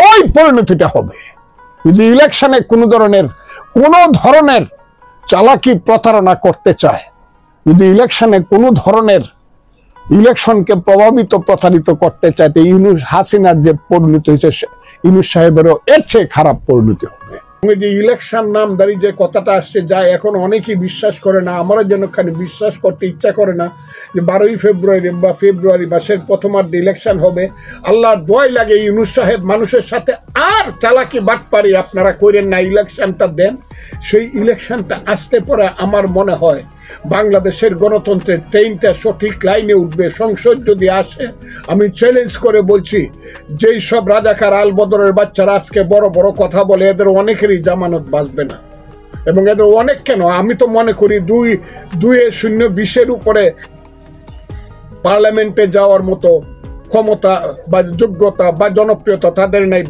ওই পরিণতিটা হবে। যদি ইলেকশনে কোনো ধরনের চালাকি প্রতারণা করতে চায়, যদি ইলেকশনে কোনো ধরনের ইলেকশনকে প্রতারিত করতে চায়, তো ইউনূস হাসিনার যে পরিণতি হয়েছে ইউনূস সাহেবেরও এর চেয়ে খারাপ পরিণতি হবে। যে ইলেকশন নামদারি যে কথাটা আসছে যায়, এখন অনেকেই বিশ্বাস করে না, আমরা যেন খালি বিশ্বাস করতে ইচ্ছা করে না যে 12ই ফেব্রুয়ারি বা ফেব্রুয়ারি মাসের প্রথমার্ধে ইলেকশন হবে। আল্লাহর দোয়াই লাগে ইউনূস সাহেব মানুষের সাথে আর চালাকি বাটপারি আপনারা করেন না, ইলেকশনটা দেন। সেই ইলেকশনটা আসতে পরে আমার মনে হয় বাংলাদেশের গণতন্ত্রের ট্রেনটা সঠিক লাইনে উঠবে। সংসদ যদি আসে, আমি চ্যালেঞ্জ করে বলছি, যেই সব রাজাকার আলবদরের বাচ্চারা আজকে বড় বড় কথা বলে, এদের অনেকেরই জামানত বাঁচবে না। এবং এদের অনেক কেন, আমি তো মনে করি 2-0-20 উপরে পার্লামেন্টে যাওয়ার মতো ক্ষমতা বা যোগ্যতা বা জনপ্রিয়তা তাদের নাই।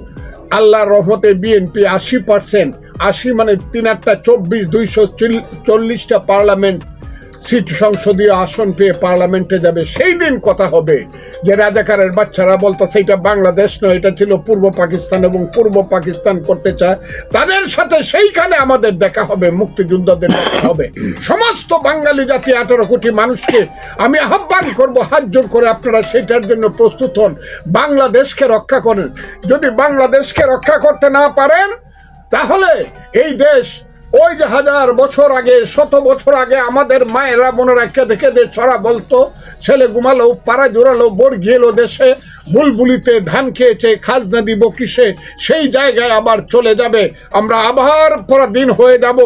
আল্লাহর রহমতে বিএনপি 80%, 80 মানে 3-8টা 24, 240টা পার্লামেন্ট সিট, সংসদীয় আসন পেয়ে পার্লামেন্টে যাবে। সেই দিন কথা হবে যে রাজাকারের বাচ্চারা বলতো সেটা বাংলাদেশ নয়, এটা ছিল পূর্ব পাকিস্তান এবং পূর্ব পাকিস্তান করতে চায়, তাদের সাথে সেইখানে আমাদের দেখা হবে, মুক্তিযোদ্ধাদের দেখা হবে। সমস্ত বাঙালি জাতি 18 কোটি মানুষকে আমি আহ্বান করব, হাত জোর করে আপনারা সেটার জন্য প্রস্তুত হন, বাংলাদেশকে রক্ষা করেন। যদি বাংলাদেশকে রক্ষা করতে না পারেন, তাহলে এই দেশ ওই যে 1000 বছর আগে, 100 বছর আগে আমাদের মায়েরা বোনেরা কেঁদে কেঁদে ছড়া বলতো, ছেলে ঘুমালো, পাড়া জোড়ালো, বর গিয়েলো দেশে, বুলবুলিতে ধান খেয়েছে, খাজনা দিব কিসে, সেই জায়গায় আবার চলে যাবে। আমরা আবার পরাধীন হয়ে যাব।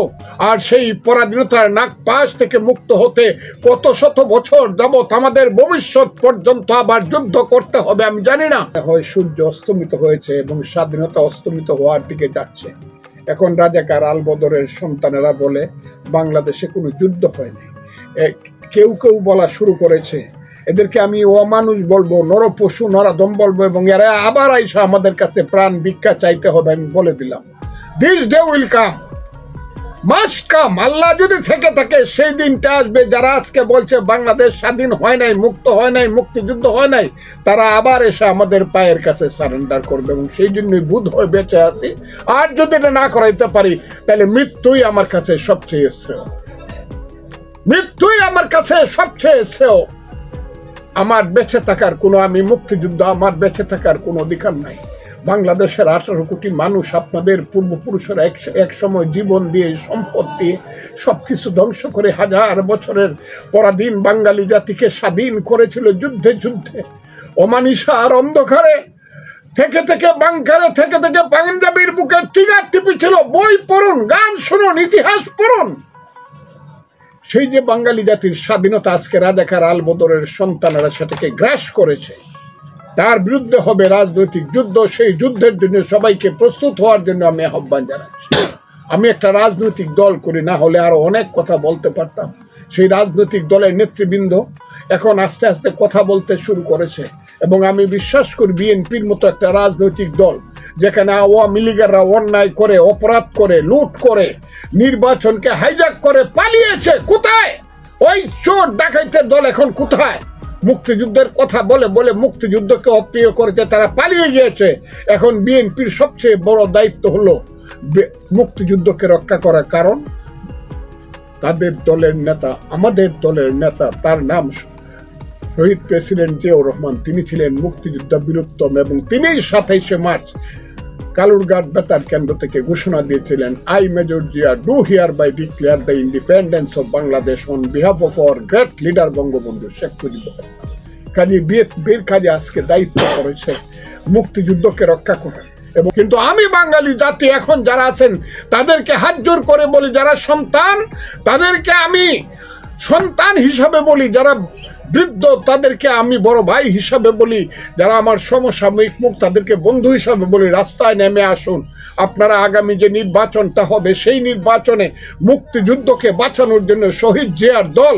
আর সেই পরাধীনতার নাক পাশ থেকে মুক্ত হতে কত শত বছর যাবত আমাদের ভবিষ্যৎ পর্যন্ত আবার যুদ্ধ করতে হবে। আমি জানি না, হয় সূর্য অস্তমিত হয়েছে এবং স্বাধীনতা অস্তমিত হওয়ার দিকে যাচ্ছে। এখন রাজাকার আলবদরের সন্তানেরা বলে বাংলাদেশে কোনো যুদ্ধ হয়নি। কেউ কেউ বলা শুরু করেছে, এদেরকে আমি অমানুষ বলবো, নরপশু নরাধম বলবো, এবং এরা আবার আইসা আমাদের কাছে প্রাণ ভিক্ষা চাইতে হবে। আমি বলে দিলাম, this day will come, must come. Allah যদি থেকে থাকে সেই দিনটা আসবে। যারা আজকে বলছে বাংলাদেশ স্বাধীন হয় নাই, মুক্ত হয় নাই, মুক্তিযুদ্ধ হয় নাই, তারা আবার এসে আমাদের পায়ের কাছে সারেন্ডার করবে, এবং সেই জন্যই বুধ হয়ে বেঁচে আছি। আর যদি এটা না করাইতে পারি, তাহলে মৃত্যুই আমার কাছে সবচেয়ে শ্রেয়, মৃত্যুই আমার কাছে সবচেয়ে শ্রেয়। আমার বেঁচে থাকার কোনো, আমি মুক্তিযুদ্ধ, আমার বেঁচে থাকার কোনো অধিকার নাই। বাংলাদেশের 18 কোটি মানুষ, আপনাদের পূর্বপুরুষেরা এক সময় জীবন দিয়ে, সম্পদ দিয়ে সবকিছু ধ্বংস করে 1000 বছরের পরাধীন বাঙালি জাতিকে স্বাধীন করেছিল যুদ্ধে যুদ্ধে, অমানিসার অন্ধকারে থেকে থেকে, বাংকারে থেকে থেকে পাঞ্জাবির বুকে টিনার টিপেছিল। বই পড়ুন, গান শুনুন, ইতিহাস পড়ুন। সেই যে বাঙালি জাতির স্বাধীনতা আজকে রাজাকার আলবদরের সন্তানেরা সেটাকে গ্রাস করেছে, তার বিরুদ্ধে হবে রাজনৈতিক যুদ্ধ। সেই যুদ্ধের জন্য সবাইকে প্রস্তুত হওয়ার জন্য আমি আহ্বান জানাচ্ছি। আমি একটা রাজনৈতিক দল করি, না হলে আরো অনেক কথা বলতে পারতাম। সেই রাজনৈতিক দলের নেতৃবৃন্দ এখন আস্তে আস্তে কথা বলতে শুরু করেছে, এবং আমি বিশ্বাস করি বিএনপির মতো একটা রাজনৈতিক দল, যেখানে আওয়ামী লীগেরা অন্যায় করে, অপরাধ করে, লুট করে, নির্বাচনকে হাইজ্যাক করে পালিয়েছে। কোথায় ওই চোর ডাকাইতের দল? এখন কোথায়? মুক্তিযুদ্ধের কথা বলে বলে মুক্তিযুদ্ধকে অপ্রিয় করেছে, তারা পালিয়ে গিয়েছে। এখন বিএনপির সবচেয়ে বড় দায়িত্ব হলো মুক্তিযুদ্ধকে রক্ষা করা। কারণ তাদের দলের নেতা, আমাদের দলের নেতা, তার নাম শহীদ প্রেসিডেন্ট জিয়াউর রহমান, তিনি ছিলেন মুক্তিযুদ্ধ বীরোত্তম, এবং তিনিই 27শে মার্চ কালুরঘাট বেতার কেন্দ্র থেকে ঘোষণা দিয়েছিলেন, I Major Zia do hereby declare the independence of Bangladesh on behalf of our great leader Bangabandhu Sheikh Mujibur Rahman. Kazi বীর কাজী আজকে দায়িত্ব করেছে মুক্তিযুদ্ধকে রক্ষা করার। এবং কিন্তু আমি বাঙালি জাতি এখন যারা আছেন তাদেরকে হাত জোর করে বলি, যারা সন্তান তাদেরকে আমি সন্তান হিসাবে বলি, যারা বৃদ্ধ তাদেরকে আমি বড় ভাই হিসাবে বলি, যারা আমার সমসাময়িক মুখ তাদেরকে বন্ধু হিসাবে বলি, রাস্তায় নেমে আসুন। আপনারা আগামী যে নির্বাচনটা হবে সেই নির্বাচনে মুক্তিযুদ্ধকে বাঁচানোর জন্য শহীদ জিয়ার দল,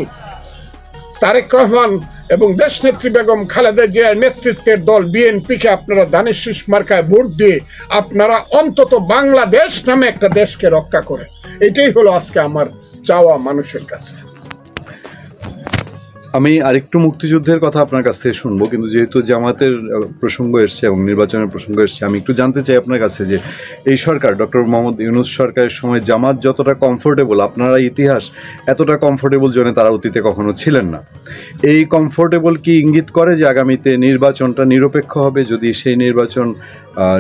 তারেক রহমান এবং দেশনেত্রী বেগম খালেদা জিয়ার নেতৃত্বের দল বিএনপিকে আপনারা ধানের শীষ মার্কায় ভোট দিয়ে আপনারা অন্তত বাংলাদেশ নামে একটা দেশকে রক্ষা করেন। এটাই হলো আজকে আমার চাওয়া মানুষের কাছে। আমি আরেকটু মুক্তিযুদ্ধের কথা আপনার কাছ থেকে শুনবো, কিন্তু যেহেতু জামাতের প্রসঙ্গ এসছে এবং নির্বাচনের প্রসঙ্গ এসছে, আমি একটু জানতে চাই আপনার কাছে যে এই সরকার ডক্টর মোহাম্মদ ইউনূস সরকারের সময় জামাত যতটা কমফোর্টেবল, আপনারা ইতিহাস এতটা কমফোর্টেবল জোনে তারা অতীতে কখনো ছিলেন না। এই কমফোর্টেবল কি ইঙ্গিত করে যে আগামীতে নির্বাচনটা নিরপেক্ষ হবে? যদি সেই নির্বাচন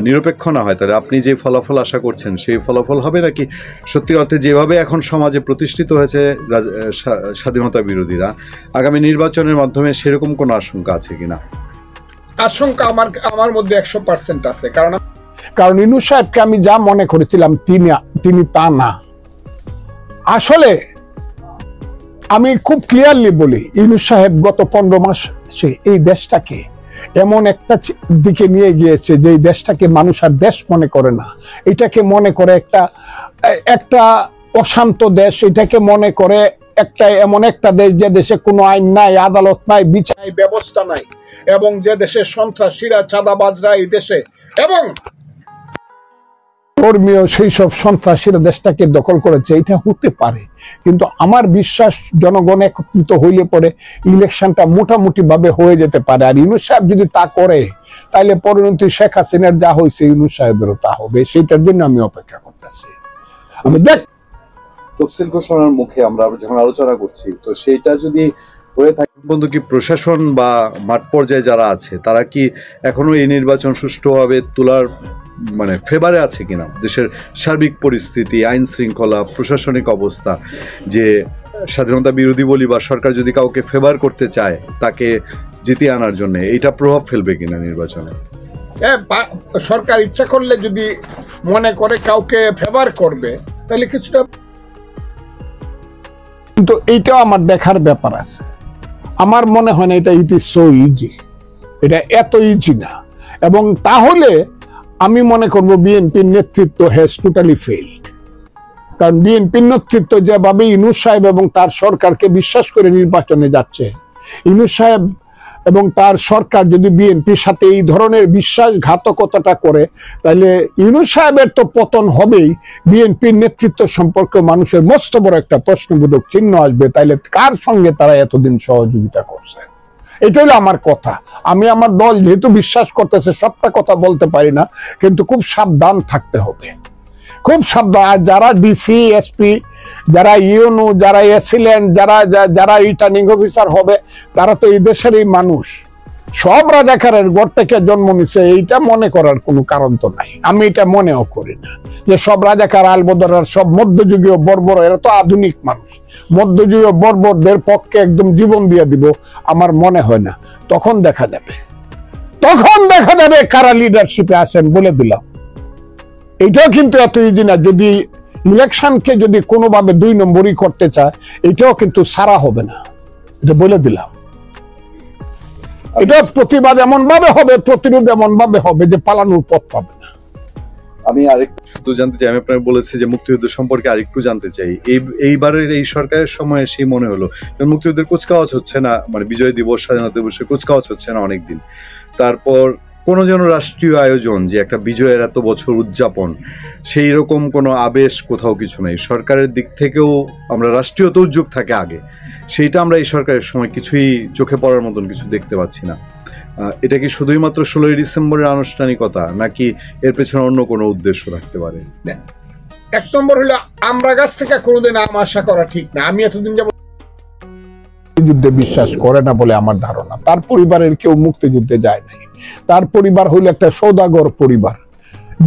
নিরপেক্ষ না হয় তাহলে আপনি যে ফলাফল আশা করছেন সেই ফলাফল হবে, নাকি সত্যি অর্থে যেভাবে এখন সমাজে প্রতিষ্ঠিত হয়েছে স্বাধীনতা বিরোধীরা, আগামী নির্বাচনের মাধ্যমে সেরকম কোনো আশঙ্কা আছে কিনা? আশঙ্কা আমার মধ্যে 100% আছে। কারণ ইউনূস সাহেবকে আমি যা মনে করেছিলাম তিনি তা না। আসলে আমি খুব ক্লিয়ারলি বলি, ইউনূস সাহেব গত 15 মাস এই দেশটাকে এমন একটা দিকে নিয়ে গিয়েছে যে এই দেশটাকে মানুষ আর দেশ মনে করে না। এটাকে মনে করে একটা অশান্ত দেশ, এটাকে মনে করে এমন একটা দেশ যে দেশে কোনো আইন নাই, আদালত নাই, বিচার ব্যবস্থা নাই, এবং যে দেশে সন্ত্রাসীরা, চাঁদাবাজরা এই দেশে এবং ধর্মীয় সেই সব সন্ত্রাসীরা দেশটাকে দখল করেছে। এটা হতে পারে, কিন্তু আমার বিশ্বাস জনগণ একত্রিত হইলে পরে ইলেকশনটা মোটামুটি ভাবে হয়ে যেতে পারে। আর ইউনূস সাহেব যদি তা করে তাহলে পরিণতি শেখ হাসিনার যা হয়েছে ইউনূস সাহেবেরও তা হবে। সেটার জন্য আমি অপেক্ষা করতেছি। আমি তফসিল ঘোষণার মুখে আমরা যখন আলোচনা করছি, তো সেইটা যদি হয়ে থাকে, বন্ধু, কি প্রশাসন বা মাঠ পর্যায়ে যারা আছে তারা কি এখনো এই নির্বাচন সুষ্ঠুভাবে তোলার ফেভারে আছে কিনা? দেশের সার্বিক পরিস্থিতি, আইন শৃঙ্খলা, প্রশাসনিক অবস্থা, যে স্বাধীনতা বিরোধী বলি বা সরকার যদি কাউকে ফেভার করতে চায় তাকে জিতিয়ে আনার জন্য, এইটা প্রভাব ফেলবে কিনা নির্বাচনে? সরকার ইচ্ছা করলে যদি মনে করে কাউকে ফেভার করবে তাহলে কিছুটা, কিন্তু এইটাও আমার দেখার ব্যাপার আছে। আমার মনে হয় না এটা ইট ইজ সো ইজি, এটা এত ইজি না। এবং তাহলে আমি মনে করব বিএনপির নেতৃত্ব হ্যাজ টোটালি ফেইলড। কারণ বিএনপির নেতৃত্ব যেভাবে ইউনূস সাহেব এবং তার সরকারকে বিশ্বাস করে নির্বাচনে যাচ্ছে, ইউনূস সাহেব এবং তার সরকার যদি বিএনপির সাথে এই ধরনের বিশ্বাসঘাতকতাটা করে তাহলে ইউনূস সাহেবের তো পতন হবেই, বিএনপির নেতৃত্ব সম্পর্কে মানুষের মস্ত বড় একটা প্রশ্নবোধক চিহ্ন আসবে। তাইলে কার সঙ্গে তারা এতদিন সহযোগিতা করছে? এটা হলো আমার কথা। আমি আমার দল যেহেতু বিশ্বাস করতেছে, সবটা কথা বলতে পারি না, কিন্তু খুব সাবধান থাকতে হবে, খুব সাবধান। আর যারা ডিসি, এসপি, যারা ইউনো, যারা এসিলেন্ট, যারা রিটার্নিং অফিসার হবে, তারা তো এই দেশেরই মানুষ, সব রাজাকারের ঘর থেকে জন্ম নিছে। এইটা মনে করার কোনো কারণ তো নাই। আমি এটা মনেও করি না যে সব রাজাকার আলবদরার সব মধ্যযুগীয় বর্বর, এরা তো আধুনিক মানুষ। মধ্যযুগীয় বর্বরদের পক্ষে একদম জীবন দিয়ে দিব আমার মনে হয় না। তখন দেখা যাবে কারা লিডারশিপে আসেন, বলে দিলাম। এটাও কিন্তু এত ইজি না। যদি ইলেকশনকে যদি কোনোভাবে 2 নম্বরই করতে চায়, এটাও কিন্তু সারা হবে না, এটা বলে দিলাম। এটা প্রতিবাদ এমন ভাবে হবে, প্রতিরোধ এমন ভাবে হবে যে পালানোর পথ পাবে না। আমি আরেকটু শুধু জানতে চাই, আমি আপনাকে বলেছি যে মুক্তিযুদ্ধ সম্পর্কে আরেকটু জানতে চাই। এইবারের এই সরকারের সময় সেই মনে হলো মুক্তিযুদ্ধের কুচকাওয়াজ হচ্ছে না, বিজয় দিবস, স্বাধীনতা দিবসের কুচকাওয়াজ হচ্ছে না অনেকদিন। তারপর কোনো যেন রাষ্ট্রীয় আয়োজন, যে একটা বিজয়ের এত বছর উদযাপন, সেই রকম কোনো আবেশ কোথাও কিছু নেই। সরকারের দিক থেকেও আমরা রাষ্ট্রীয়তা উদ্যোগ থাকে আগে, সেইটা আমরা এই সরকারের সময় কিছুই চোখে পড়ার মতন কিছু দেখতে পাচ্ছি না। এটা কি শুধুই মাত্র 16ই ডিসেম্বরের আনুষ্ঠানিকতা, নাকি এর পেছনে অন্য কোনো উদ্দেশ্য থাকতে পারে? 1 নম্বর হলো আমরা গাছ থেকে কোনোদিন আম আশা করা ঠিক না। আমি এতদিন যাব যুদ্ধে বিশ্বাস করে না বলে আমার ধারণা। তার পরিবারের কেউ মুক্তিযুদ্ধে যায় নাই। তার পরিবার হইল একটা সৌদাগর পরিবার,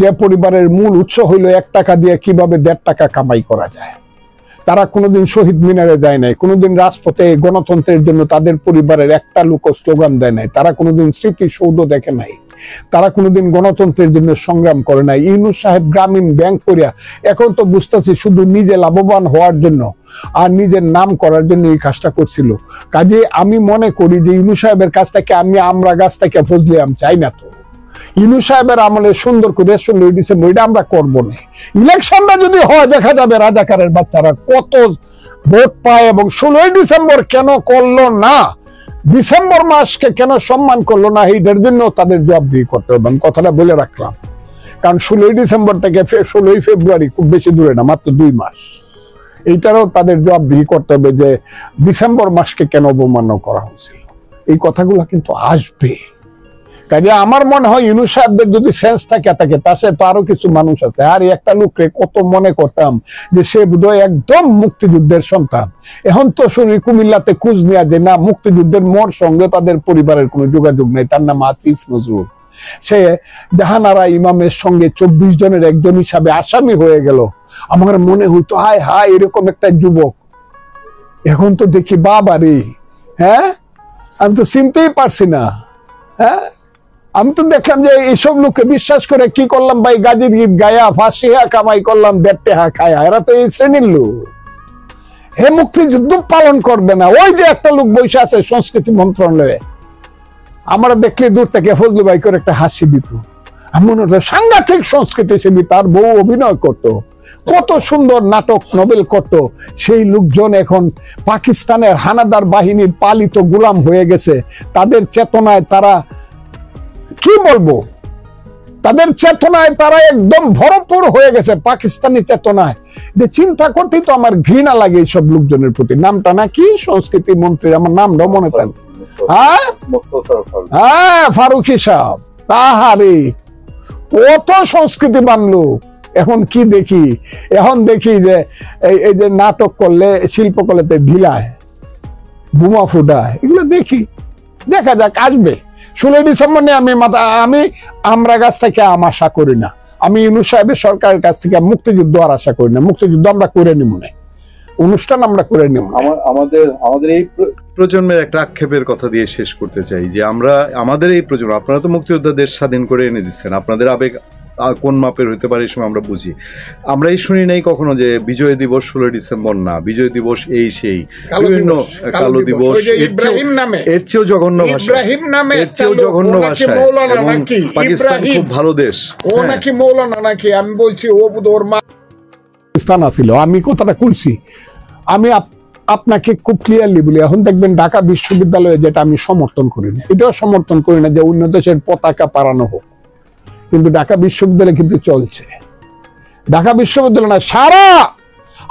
যে পরিবারের মূল উৎস হইল 1 টাকা দিয়ে কিভাবে 1.5 টাকা কামাই করা যায়। তারা কোনোদিন শহীদ মিনারে যায় নাই, কোনোদিন রাজপথে গণতন্ত্রের জন্য তাদের পরিবারের একটা লোক স্লোগান দেয় নাই, তারা কোনোদিন স্মৃতিসৌধ দেখে নাই, তারা কোনোদিন গণতন্ত্রের জন্য সংগ্রাম করে নাই। ইউনূস সাহেব গ্রামীণ ব্যাংক করিয়া এখন তো বুঝতেছি শুধু নিজে লাভবান হওয়ার জন্য আর নিজের নাম করার জন্য এই কাজটা করছিল। কাজে আমি মনে করি যে ইউনূস সাহেবের কাছ থেকে আমরা গাছ থেকে ফজলে আম চাই না। তো ইউনূস সাহেবের আমলে সুন্দর করে 16ই ডিসেম্বর এটা আমরা করবো না। ইলেকশনটা যদি হয় দেখা যাবে রাজাকারের বাচ্চারা কত ভোট পায় এবং 16ই ডিসেম্বর কেন করলো না, ডিসেম্বর মাসকে কেন সম্মান করলো না, এইটার জন্য তাদের জবাবদিহি করতে হবে। আমি কথাটা বলে রাখলাম, কারণ 16ই ডিসেম্বর থেকে 16ই ফেব্রুয়ারি খুব বেশি দূরে না, মাত্র 2 মাস। এইটারও তাদের জবাবদিহি করতে হবে যে ডিসেম্বর মাসকে কেন অবমাননা করা হয়েছিল। এই কথাগুলো কিন্তু আসবে। কাজে আমার মনে হয় ইউনূস সাহেবদের যদি সেন্স থাকে তার সাথে তো আরো কিছু মানুষ আছে। আর একটা লোকরে কত মনে করতাম যে সে বোধহয় একদম মুক্তিযুদ্ধের সন্তান। এখন তো শুনি কুমিল্লাতে খোঁজ নেওয়া যে না, মুক্তিযুদ্ধের মোর সঙ্গে তাদের পরিবারের কোনো যোগাযোগ নেই। তার নাম আসিফ নজরুল। সে জাহানারা ইমামের সঙ্গে 24 জনের একজন হিসাবে আসামি হয়ে গেল। আমার মনে হইতো হায় হায় এরকম একটা যুবক। এখন তো দেখি বাবা রে, হ্যাঁ আমি তো চিনতেই পারছি না। হ্যাঁ আমি তো দেখলাম যে এইসব লোককে বিশ্বাস করে কি করলাম ভাই, গাজীর গীত গায়া ফাঁসিয়া কামাই করলাম, বেটে হা খায়া। এরা তো এই শ্রেণীর লোক। হে মুক্তিযুদ্ধ পালন করবে না। ওই যে একটা লোক বসে আছে সংস্কৃতি মন্ত্রণালয়ে, আমরা দেখলে দূর থেকে ফজলু ভাই করে একটা হাসি দিত। আমি মনে হতো সাংঘাতিক সংস্কৃতি সেবী, তার বউ অভিনয় করত, কত সুন্দর নাটক নভেল করত। সেই লোকজন এখন পাকিস্তানের হানাদার বাহিনীর পালিত গোলাম হয়ে গেছে। তাদের চেতনায় তারা কি বলবো, তাদের চেতনায় তারা একদম ভরপুর হয়ে গেছে, পাকিস্তানি চেতনায়। যে চিন্তা করতেই তো আমার ঘৃণা লাগে এইসব লোকজনের প্রতি। নামটা নাকি সংস্কৃতি মন্ত্রী, আমার নামটাও মনে থাকে। হ্যাঁ ফারুকি সাহেব, তাহারে কত সংস্কৃতিবান লোক। এখন কি দেখি, এখন দেখি যে এই যে নাটক করলে শিল্পকলাতে ঢিলায়, বোমা ফুটায়, এগুলো দেখি। দেখা যাক, আসবে 16 ডিসেম্বর নিয়ে আমি আমরা কাছ থেকে আশা করি না। আমি ইউনূস সাহেবের সরকারের কাছ থেকে মুক্তিযুদ্ধ আর আশা করি না। মুক্তিযুদ্ধ আমরা করে নিব না, অনুষ্ঠান আমরা করে নিব। আমাদের এই প্রজন্মের একটা আক্ষেপের কথা দিয়ে শেষ করতে চাই যে আমাদের এই প্রজন্ম, আপনারা তো মুক্তিযোদ্ধা দেশ স্বাধীন করে এনে দিচ্ছেন, আপনাদের আবেগ কোন মাপের হইতে পারে এই সময় আমরা বুঝি। আমরা এই শুনি নাই কখনো যে বিজয় দিবস 16 ডিসেম্বর না, বিজয় দিবস এই সেই বিভিন্ন কালো দিবস, এর চেয়েও জঘন্য ভাষা, এর চেয়েও জঘন্য ভাষায়। এবং পাকিস্তান খুব ভালো দেশ, ও নাকি মৌলানা নাকি, আমি বলছি ও ওর মা পাকিস্তান আছিল। আমি কথাটা কইছি, আমি আপনাকে খুব ক্লিয়ারলি বলি। এখন দেখবেন ঢাকা বিশ্ববিদ্যালয়ে, যেটা আমি সমর্থন করি না, এটাও সমর্থন করি না যে অন্য দেশের পতাকা পারানো হোক, কিন্তু ঢাকা বিশ্ববিদ্যালয় কিন্তু চলছে। ঢাকা বিশ্ববিদ্যালয় না, সারা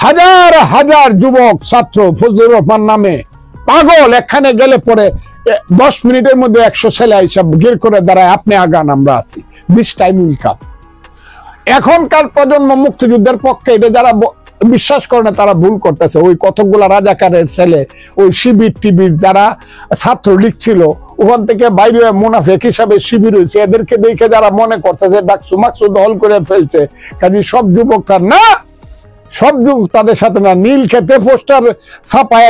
হাজার হাজার যুবক ছাত্র ফজলুর রহমান নামে পাগল। এখানে গেলে পরে 10 মিনিটের মধ্যে 100 ছেলে হিসাব গির করে দাঁড়ায়, আপনি আগান আমরা আছি, দিস টাইম উইল কাম। এখনকার প্রজন্ম মুক্তিযুদ্ধের পক্ষে, এটা যারা বিশ্বাস করে না তারা ভুল করতেছে। ওই কতগুলা রাজাকারের ছেলে, ওই শিবির টিবির যারা ছাত্রলীগ ছিল, ওখান থেকে বাইরে মুনাফেক হিসাবে শিবির হয়েছে, এদেরকে দেখে যারা মনে করতেছে ডাকসু মাকসু দল করে ফেলছে, কাজে সব যুবক তার না, সব যুগ তাদের সাথে না। নীল খেতে পোস্টার ছাপায়,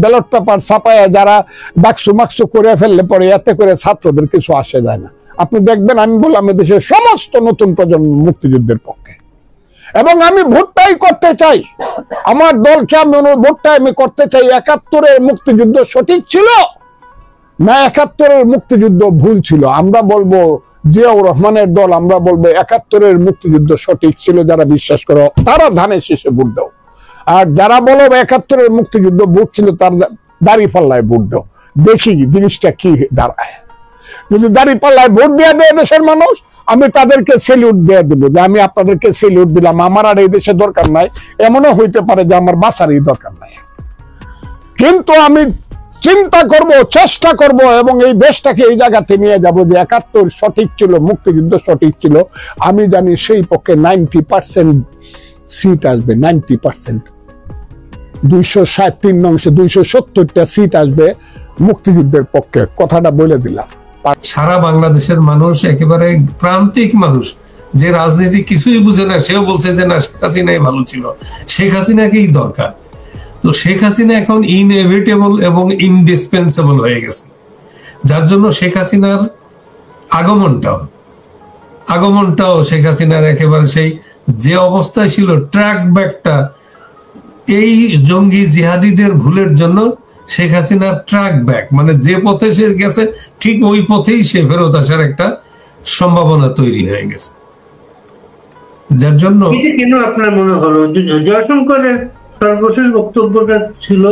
ব্যালট পেপার ছাপায় যারা ডাকসু মাকসু করে ফেললে পরে এতে করে ছাত্রদের কিছু আসে যায় না। আপনি দেখবেন, আমি বললাম দেশের সমস্ত নতুন প্রজন্ম মুক্তিযুদ্ধের পক্ষে, এবং আমি ভোটটাই করতে চাই। আমার দলকে আমি ভোটটাই আমি করতে চাই। 71-এর মুক্তিযুদ্ধ সঠিক ছিল না 71-এর মুক্তিযুদ্ধ ভুল ছিল? আমরা বলবো জিয়াউর রহমানের দল, আমরা বলবো 71-এর মুক্তিযুদ্ধ সঠিক ছিল। যারা বিশ্বাস করো তারা ধানের শীষে ভোট দাও, আর যারা বলো 71-এর মুক্তিযুদ্ধ ভোট ছিল তার দাঁড়িপাল্লায় ভোট দাও। দেখি জিনিসটা কি দাঁড়ায়। যদি দাঁড়িপাল্লায় ভোট দিয়ে দেয় দেশের মানুষ, আমি তাদেরকে সেলিউট দিয়ে দেবো যে আমি আপনাদেরকে সেলিউট দিলাম, আমার আর এই দেশে দরকার নাই। এমনও হইতে পারে যে আমার বাঁচারই দরকার নাই, কিন্তু আমি চিন্তা করব, চেষ্টা করব, এবং এই দেশটাকে এই জায়গাতে নিয়ে যাব যে 71 সঠিক ছিল, মুক্তিযুদ্ধ সঠিক ছিল। আমি জানি সেই পক্ষে 90% সিট আসবে, 90%, 263 অংশে 270টা সিট আসবে মুক্তিযুদ্ধের পক্ষে। কথাটা বলে দিলাম। সারা বাংলাদেশের মানুষ, একেবারে প্রান্তিক মানুষ যে রাজনীতি কিছুই বুঝে না, সেও বলছে যে না শেখ হাসিনাই ভালো ছিল, শেখ হাসিনাকেই দরকার। তো শেখ হাসিনা এখন ইনএভিটেবল এবং ইনডিসপেন্সেবল হয়ে গেছে, যার জন্য শেখ হাসিনার আগমনটাও শেখ হাসিনার একেবারে সেই যে অবস্থায় ছিল, ট্র্যাক ব্যাকটা এই জঙ্গি জিহাদিদের ভুলের জন্য শেখ হাসিনার ট্র্যাক ব্যাক, মানে যে পথে সে গেছে ঠিক ওই পথেই সে ফেরত আসার একটা সম্ভাবনা তৈরি হয়ে গেছে। যার জন্য কেন আপনার মনে হলো জয়শঙ্করের সর্বশেষ বক্তব্যটা ছিল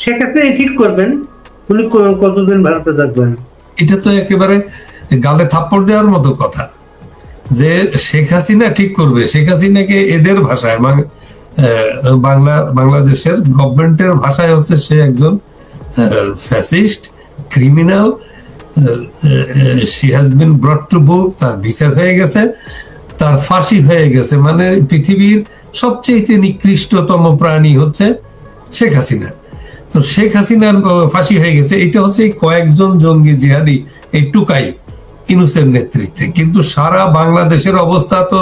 শেখ হাসিনা ঠিক করবেন, উনি কতদিন ভারতে থাকবেন? এটা তো একেবারে গালে থাপ্পড় দেওয়ার মতো কথা যে শেখ হাসিনা ঠিক করবে। শেখ হাসিনাকে এদের ভাষায়, মানে বাংলাদেশের গভর্নমেন্টের ভাষায় হচ্ছে সে একজন fascist criminal, she has been ব্রট to book, তার বিচার হয়ে গেছে, তার ফাঁসি হয়ে গেছে। মানে পৃথিবীর সবচেয়ে নিকৃষ্টতম প্রাণী হচ্ছে শেখ হাসিনা। তো শেখ হাসিনার ফাঁসি হয়ে গেছে, এটা হচ্ছে কয়েকজন জঙ্গি জিহাদি, এই টুকাই ইউনূসের নেতৃত্বে। কিন্তু সারা বাংলাদেশের অবস্থা তো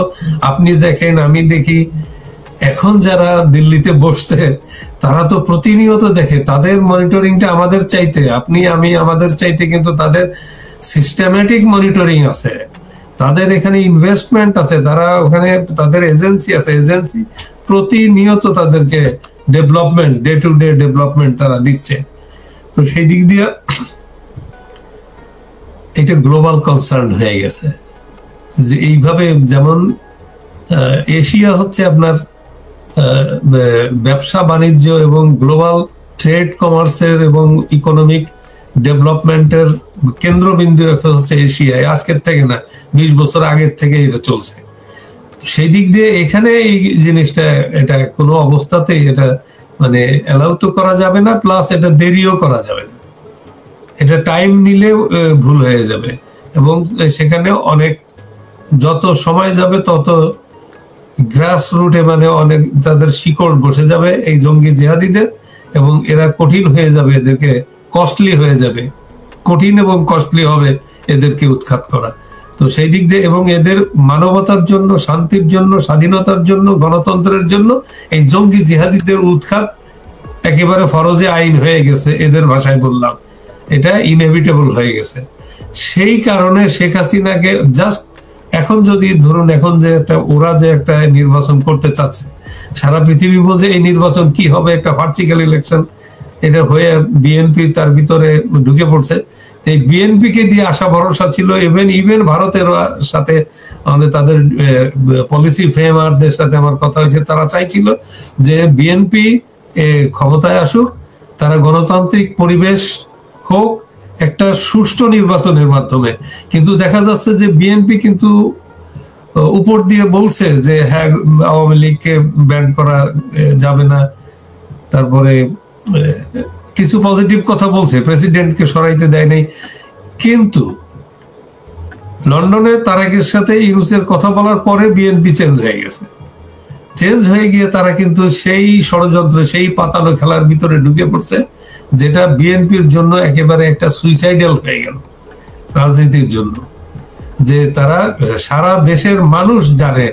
আপনি দেখেন, আমি দেখি, এখন যারা দিল্লিতে বসছে তারা তো প্রতিনিয়ত দেখে, তাদের মনিটরিংটা আমাদের চাইতে, আপনি আমি আমাদের চাইতে কিন্তু তাদের সিস্টেমেটিক মনিটরিং আছে, তাদের এখানে ইনভেস্টমেন্ট আছে, তারা ওখানে তাদের এজেন্সি আছে, এজেন্সি প্রতিনিয়ত তাদেরকে development, day to day development তারা দিচ্ছে। তো সেই দিক দিয়ে এটা গ্লোবাল কনসার্ন হয়ে গেছে যে এইভাবে, যেমন এশিয়া হচ্ছে আপনার ব্যবসা বাণিজ্য এবং গ্লোবাল ট্রেড কমার্সের এবং ইকোনমিক ডেভেলপমেন্টের কেন্দ্রবিন্দু হচ্ছে এশিয়ায়, আজকের থেকে না 20 বছর আগের থেকে এটা চলছে। সেই দিক দিয়ে এখানে এই জিনিসটা, এটা কোনো অবস্থাতেই এটা মানে অ্যালাউ তো করা যাবে না, প্লাস এটা দেরিও করা যাবে না, এটা টাইম নিলে ভুল হয়ে যাবে। এবং সেখানে অনেক যত সময় যাবে তত গ্রাস রুটে মানে অনেক তাদের শিকড় বসে যাবে এই জঙ্গি জিহাদিদের, এবং এরা কঠিন হয়ে যাবে, এদেরকে কস্টলি হয়ে যাবে, কঠিন এবং কস্টলি হবে এদেরকে উৎখাত করা। তো সেই দিক দিয়ে এবং এদের মানবতার জন্য, শান্তির জন্য, স্বাধীনতার জন্য, গণতন্ত্রের জন্য এই জঙ্গি জিহাদিদের উৎখাত একেবারে ফরজে আইন হয়ে গেছে, এদের ভাষায় বললাম, এটা ইনএভিটেবল হয়ে গেছে। সেই কারণে শেখ হাসিনাকে জাস্ট এখন যদি ধরুন, এখন যে একটা ওরা যে একটা নির্বাচন করতে চাচ্ছে, সারা পৃথিবী বোঝে এই নির্বাচন কি হবে, একটা ভার্টিক্যাল ইলেকশন, এটা হয়ে বিএনপি তার ভিতরে ঢুকে পড়ছে। এই বিএনপি কে দিয়ে আশা ভরসা ছিল, ইভেন ভারতের সাথে আমাদের তাদের পলিসি ফ্রেমারদের সাথে আমার কথা হয়েছে, তারা চাইছিল যে বিএনপি ক্ষমতায় আসুক, তারা গণতান্ত্রিক পরিবেশ হোক একটা সুষ্ঠু নির্বাচনের মাধ্যমে। কিন্তু দেখা যাচ্ছে যে বিএনপি কিন্তু উপর দিয়ে বলছে যে হ্যাঁ আওয়ামী লীগকে ব্যান করা যাবে না, তারপরে কিছু পজিটিভ কথা বলছে, প্রেসিডেন্টকে সরাইতে দেয় নাই। কিন্তু লন্ডনে তারেকের সাথে ইউনূসের কথা বলার পরে বিএনপি চেঞ্জ হয়ে গেছে, চেঞ্জ হয়ে গিয়ে তারা কিন্তু সেই ষড়যন্ত্র, সেই পাতানো খেলার ভিতরে ঢুকে পড়ছে, যেটা বিএনপির জন্য একেবারে একটা সুইসাইডাল হয়ে গেল রাজনীতির জন্য। যে তারা সারা দেশের মানুষ জানে,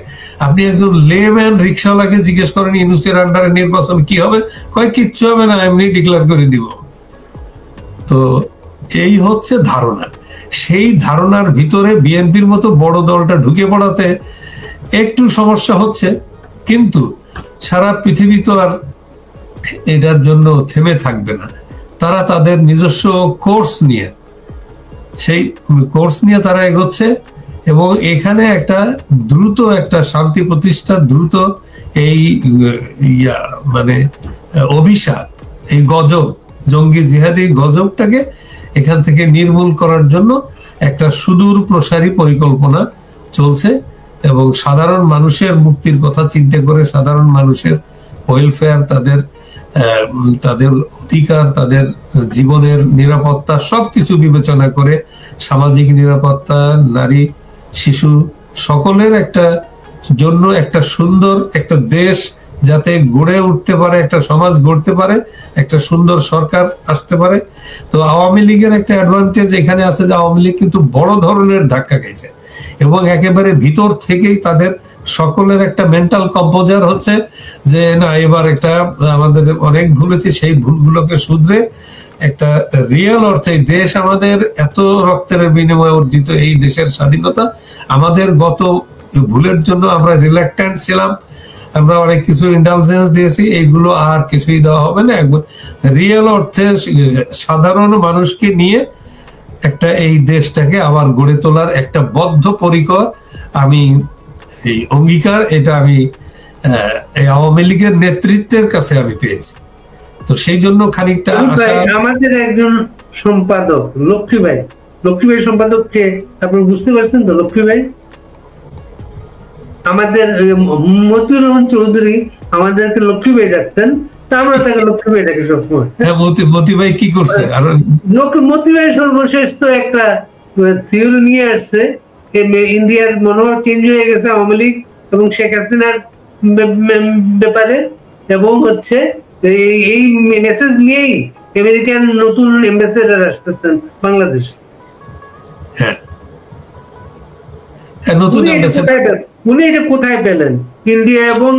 আপনি একজন লেম্যান রিক্সাওয়ালাকে জিজ্ঞেস করেন ইউনূসের আন্ডারে নির্বাচন কি হবে, কয় কিচ্ছু হবে না, এমনি ডিক্লেয়ার করে দিব। তো এই হচ্ছে ধারণা, সেই ধারণার ভিতরে বিএনপির মতো বড় দলটা ঢুকে পড়াতে একটু সমস্যা হচ্ছে। কিন্তু সারা পৃথিবী তো আর এটার জন্য থেমে থাকবে না, তারা তাদের নিজস্ব কোর্স নিয়ে, সেই কোর্স নিয়ে তারা এগোচ্ছে। এবং এখানে একটা দ্রুত একটা শান্তি প্রতিষ্ঠা, দ্রুত এই মানে অভিশাপ, এই গজব, জঙ্গি জিহাদি গজবটাকে এখান থেকে নির্মূল করার জন্য একটা সুদূর প্রসারী পরিকল্পনা চলছে। এবং সাধারণ মানুষের মুক্তির কথা চিন্তা করে, সাধারণ মানুষের ওয়েলফেয়ার, তাদের অধিকার, তাদের জীবনের নিরাপত্তা সবকিছু বিবেচনা করে, সামাজিক নিরাপত্তা, নারী শিশু সকলের একটা জন্য একটা সুন্দর একটা দেশ যাতে গড়ে উঠতে পারে, একটা সমাজ গড়তে পারে, একটা সুন্দর সরকার আসতে পারে। তো আওয়ামী লীগের একটা অ্যাডভান্টেজ এখানে আছে যে আওয়ামী লীগ কিন্তু বড় ধরনের ধাক্কা খাইছে, এবং একেবারে ভিতর থেকেই তাদের সকলের একটা মেন্টাল কম্পোজার হচ্ছে যে না, এবার একটা আমাদের অনেক ভুল হয়েছে, সেই ভুলগুলোকে শুধরে একটা রিয়েল অর্থে দেশ, আমাদের এত রক্তের বিনিময়ে অর্জিত এই দেশের স্বাধীনতা, আমাদের গত ভুলের জন্য আমরা রিল্যাক্টেন্ট ছিলাম, আমরা অনেক কিছু ইন্ডালজেন্স দিয়েছি, এইগুলো আর কিছুই দেওয়া হবে না। একবার রিয়েল অর্থে সাধারণ মানুষকে নিয়ে একটা এই দেশটাকে আবার গড়ে তোলার একটা বদ্ধপরিকর আমি এই অঙ্গীকার, এটা আমি এই আওয়ামী লীগের নেতৃত্বের কাছে আমি পেয়েছি। তো সেই জন্য খানিকটা আমাদের একজন সম্পাদক লক্ষ্মী ভাই সম্পাদককে আপনি বুঝতে পারছেন তো? লক্ষ্মী ভাই আমাদের মতিউর রহমান চৌধুরী আমাদেরকে লক্ষ্মীবাই ডাকতেন, তা আমরা তাকে লক্ষ্মীবাই ডাকি সবসময়। মতি ভাই কি করছে? আর মতি ভাই সর্বশেষ তো একটা থিওরি নিয়ে আসছে, ইন্ডিয়ার মনোভাব চেঞ্জ হয়ে গেছে আওয়ামী লীগ এবং শেখ হাসিনার ব্যাপারে, এবং হচ্ছে এই মেসেজ নিয়েই আমেরিকান নতুন অ্যাম্বাসেডর আসতেছেন বাংলাদেশে। উনি এটা কোথায় পেলেন? ইন্ডিয়া এবং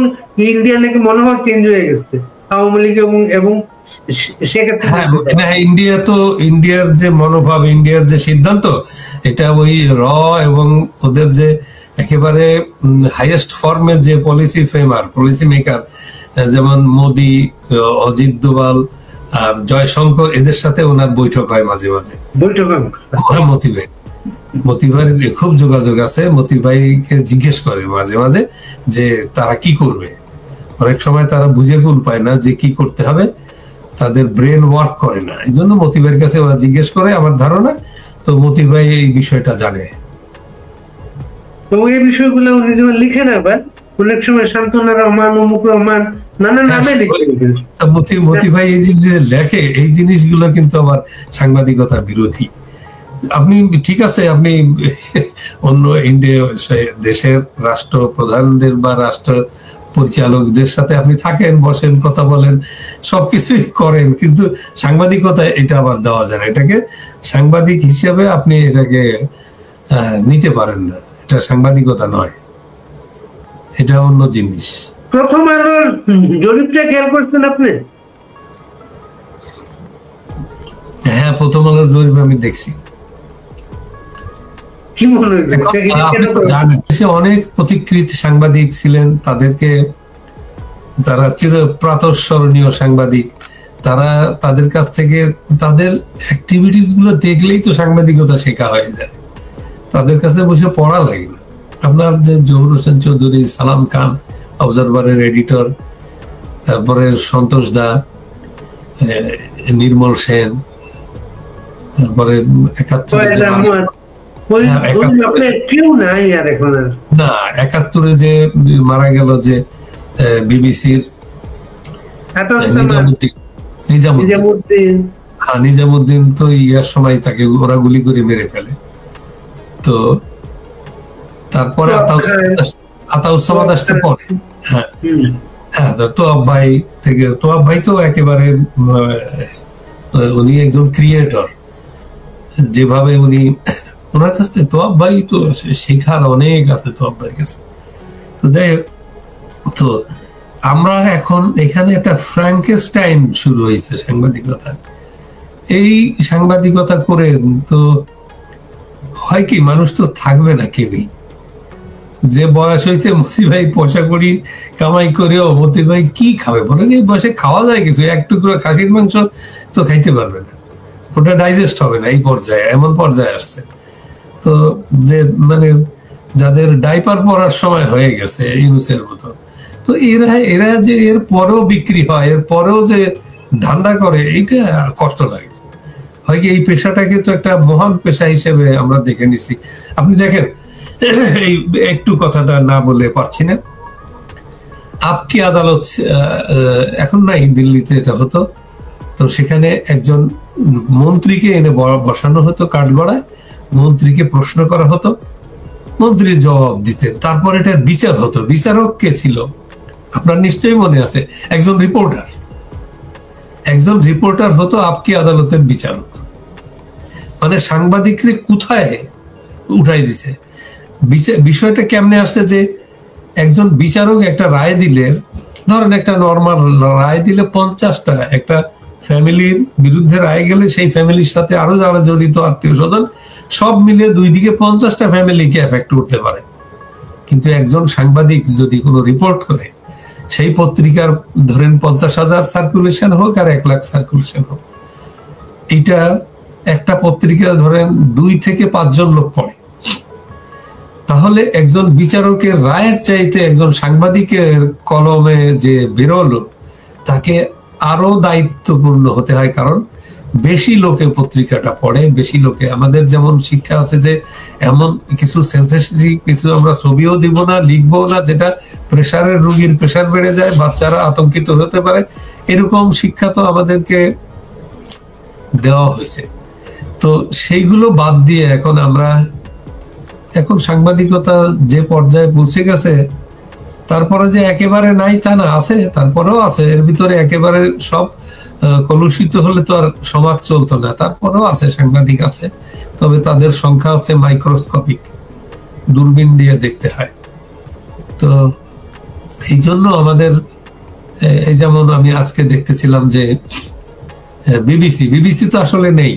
ইন্ডিয়া নাকি মনোভাব চেঞ্জ হয়ে গেছে আওয়ামী লীগ এবং ইন্ডিয়া তো, ইন্ডিয়ার যে মনোভাব, ইন্ডিয়ার যে সিদ্ধান্ত, এটা ওই এবং ওদের যে একেবারে হাইয়েস্ট ফর্মে যে পলিসি মেকার, যেমন মোদি, অজিত দোভাল আর জয়শঙ্কর, এদের সাথে ওনার বৈঠক হয় মাঝে মাঝে। মতি ভাইয়ের খুব যোগাযোগ আছে। মতি ভাইকে জিজ্ঞেস করে মাঝে মাঝে যে তারা কি করবে। অনেক সময় তারা বুঝে কুল পায় না যে কি করতে হবে, তাদের ব্রেন ওয়ার্ক করে না, এই জন্য মতি ভাইয়ের কাছে ওরা জিজ্ঞেস করে, আমার ধারণা। তো মতি ভাই এই বিষয়টা জানে, তো এই বিষয়গুলো উনি যেমন লিখেন, আবার অনেক সময় শান্তনা রহমান, অমুক রহমান, নানা নামে লিখে। মতি ভাই এই যে লেখে, এই জিনিসগুলো কিন্তু আবার সাংবাদিকতা বিরোধী। আপনি ঠিক আছে, আপনি অন্য ইন্ডিয়া দেশের রাষ্ট্রপ্রধানদের বা রাষ্ট্র পরিচালকদের সাথে আপনি থাকেন, বসেন, কথা বলেন, সবকিছুই করেন, কিন্তু সাংবাদিকতায় এটা আবার দেওয়া যায় না। এটাকে সাংবাদিক হিসেবে আপনি এটাকে নিতে পারেন না, এটা সাংবাদিকতা নয়, এটা অন্য জিনিস। প্রথম আলোর জরিপটা খেয়াল করছেন আপনি? হ্যাঁ, প্রথম আলোর জরিপ আমি দেখছি। অনেক প্রতিকৃত সাংবাদিক ছিলেন, তারা চির প্রাতঃস্মরণীয় সাংবাদিক। তাদের কাছ থেকে তাদের অ্যাক্টিভিটিস গুলো দেখলেই তো সাংবাদিকতা শেখা হয়ে যায়, তাদের কাছে বসে পড়া লাগে না। আপনার যে জহুর হোসেন চৌধুরী, সালাম খান অবজারভারের এডিটর, তারপরে সন্তোষ দা, নির্মল সেন, তারপরে 71 যে মারা গেল যে বিবিসির নিজামুদ্দিন, তো ইয়ার সময় তাকে ওরা গুলি করে মেরে ফেলে। তো তারপরে আতাউসামাদ আসতে পরে, তোয়াব ভাই তো একেবারে উনি একজন ক্রিয়েটর, যেভাবে ওনার কাছ থেকে তোয়াব ভাই তো শেখার অনেক আছে তোয়াব ভাইয়ের কাছে। তো যাই হোক, তো আমরা এখন এখানে একটা ফ্র্যাঙ্কেস্টাইন শুরু হয়েছে সাংবাদিকতা। এই সাংবাদিকতা করে তো হয় কি, মানুষ তো থাকবে না কেউই। যে বয়স হয়েছে, মতি ভাই পয়সা করি কামাই করেও মতি ভাই কি খাবে বলেন? এই বয়সে খাওয়া যায় কিছু? এক টুকরো খাসির মাংস তো খাইতে পারবে না, ওটা ডাইজেস্ট হবে না। এই পর্যায়ে, এমন পর্যায়ে আসছে তো, যে যাদের ডাইপার পরার সময় হয়ে গেছে ইউনুসের মতো, তো এরা যে এর পরেও বিক্রি হয়, এর পরেও যে ধান্দা করে, এইটা কষ্ট লাগে। হয় কি, এই পেশাটাকে তো একটা মহান পেশা হিসেবে আমরা দেখে নিছি। আপনি দেখেন, এই একটু কথাটা না বলে পারছি না, আপকি আদালত এখন নাই, দিল্লিতে এটা হতো। তো সেখানে একজন মন্ত্রীকে এনে বসানো হতো কাঠগড়ায়, মন্ত্রীকে প্রশ্ন করা হতো, মন্ত্রী জবাব দিতেন, তারপর এটার বিচার হতো। বিচারক কে ছিল আপনার নিশ্চয়ই মনে আছে? একজন রিপোর্টার হতো আপকি আদালতের বিচারক। মানে সাংবাদিকরে কোথায় উঠাই দিছে। বিষয়টা কেমনে আসছে যে একজন বিচারক একটা রায় দিলে, ধরেন একটা নর্মাল রায় দিলে 50টা একটা ফ্যামিলির বিরুদ্ধে রায় গেলে, সেই ফ্যামিলির সাথে আরো যারা জড়িত আত্মীয় স্বজন সব মিলিয়ে 2 দিকে 50টা ফ্যামিলিকে এফেক্ট করতে পারে। কিন্তু একজন সাংবাদিক যদি কোনো রিপোর্ট করে, সেই পত্রিকার ধরেন 50,000 সার্কুলেশন হোক আর 1 লাখ সার্কুলেশন হোক, এটা একটা পত্রিকা ধরেন 2 থেকে 5 জন লোক পড়ে, তাহলে একজন বিচারকের রায়ের চাইতে একজন সাংবাদিকের কলমে যে বেরোলো, তাকে আরো দায়িত্বপূর্ণ হতে হয়। কারণ বেশি লোকে পত্রিকাটা পড়ে, বেশি লোকে। আমাদের যেমন শিক্ষা আছে যে এমন কিছু সেন্সেশনাল কিছু আমরা ছবিও দিব না, লিখবো না, যেটা প্রেসারের রোগীর প্রেসার বেড়ে যায়, বাচ্চারা আতঙ্কিত হতে পারে, এরকম শিক্ষা তো আমাদেরকে দেওয়া হয়েছে। তো সেইগুলো বাদ দিয়ে এখন সাংবাদিকতা যে পর্যায়ে পৌঁছে গেছে, তারপরে যে একেবারে নাই তা না, আছে, তারপরেও আছে। এর ভিতরে একেবারে সব কলুষিত হলে তো আর সমাজ চলতো না, তারপরেও আছে সাংবাদিক আছে, তবে তাদের সংখ্যা হচ্ছে মাইক্রোস্কোপিক, দূরবীন দিয়ে দেখতে হয়। তো এই জন্য আমাদের এই যেমন আমি আজকে দেখতেছিলাম যে বিবিসি তো আসলে নেই,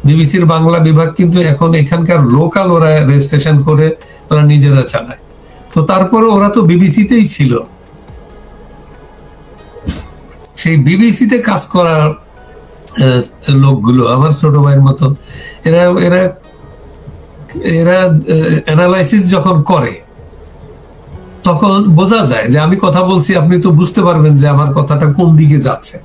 বিবিসির বাংলা বিভাগ কিন্তু এখন এখানকার লোকাল ওরা রেজিস্ট্রেশন করে ওরা নিজেরা চালায়। তো তারপরে ওরা তো বিবিসিতেই ছিল, সেই বিবিসিতে কাজ করার লোকগুলো আমার ছোট ভাইয়ের মতো, এরা এরা এরা অ্যানালাইসিস যখন করে তখন বোঝা যায় যে আমি কথা বলছি, আপনি তো বুঝতে পারবেন যে আমার কথাটা কোন দিকে যাচ্ছে।